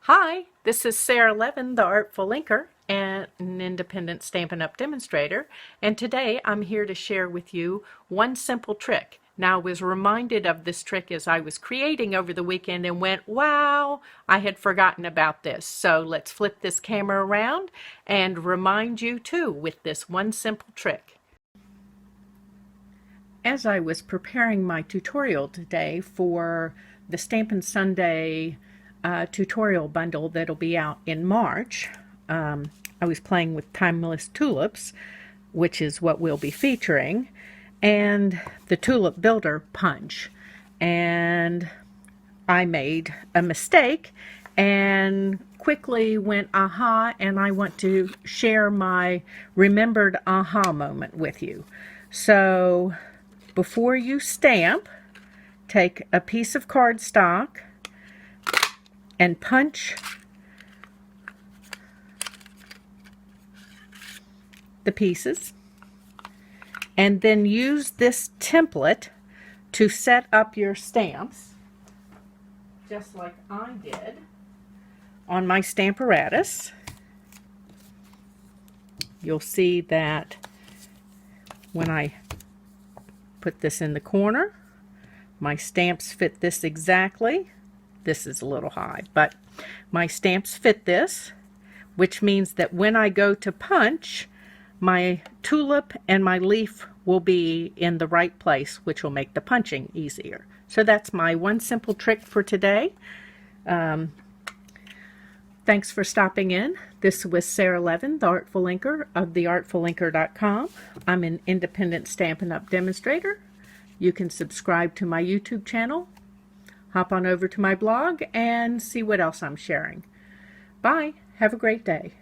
Hi, this is Sara Levin, the Artful Inker and an independent Stampin' Up! Demonstrator, and today I'm here to share with you one simple trick. Now, I was reminded of this trick as I was creating over the weekend and went, wow, I had forgotten about this. So let's flip this camera around and remind you too with this one simple trick. As I was preparing my tutorial today for the Stampin' Sunday tutorial bundle that'll be out in March, I was playing with timeless tulips, which is what we'll be featuring, and the tulip builder punch. And I made a mistake and quickly went aha, and I want to share my remembered aha moment with you. So before you stamp, take a piece of cardstock and punch the pieces, and then use this template to set up your stamps, just like I did on my Stamparatus. You'll see that when I put this in the corner, my stamps fit this exactly. This is a little high, but my stamps fit this, which means that when I go to punch, my tulip and my leaf will be in the right place, which will make the punching easier. So that's my one simple trick for today. Thanks for stopping in. This was Sara Levin, the Artful Inker of theartfulinker.com. I'm an independent Stampin' Up! Demonstrator. You can subscribe to my YouTube channel. Hop on over to my blog and see what else I'm sharing. Bye. Have a great day.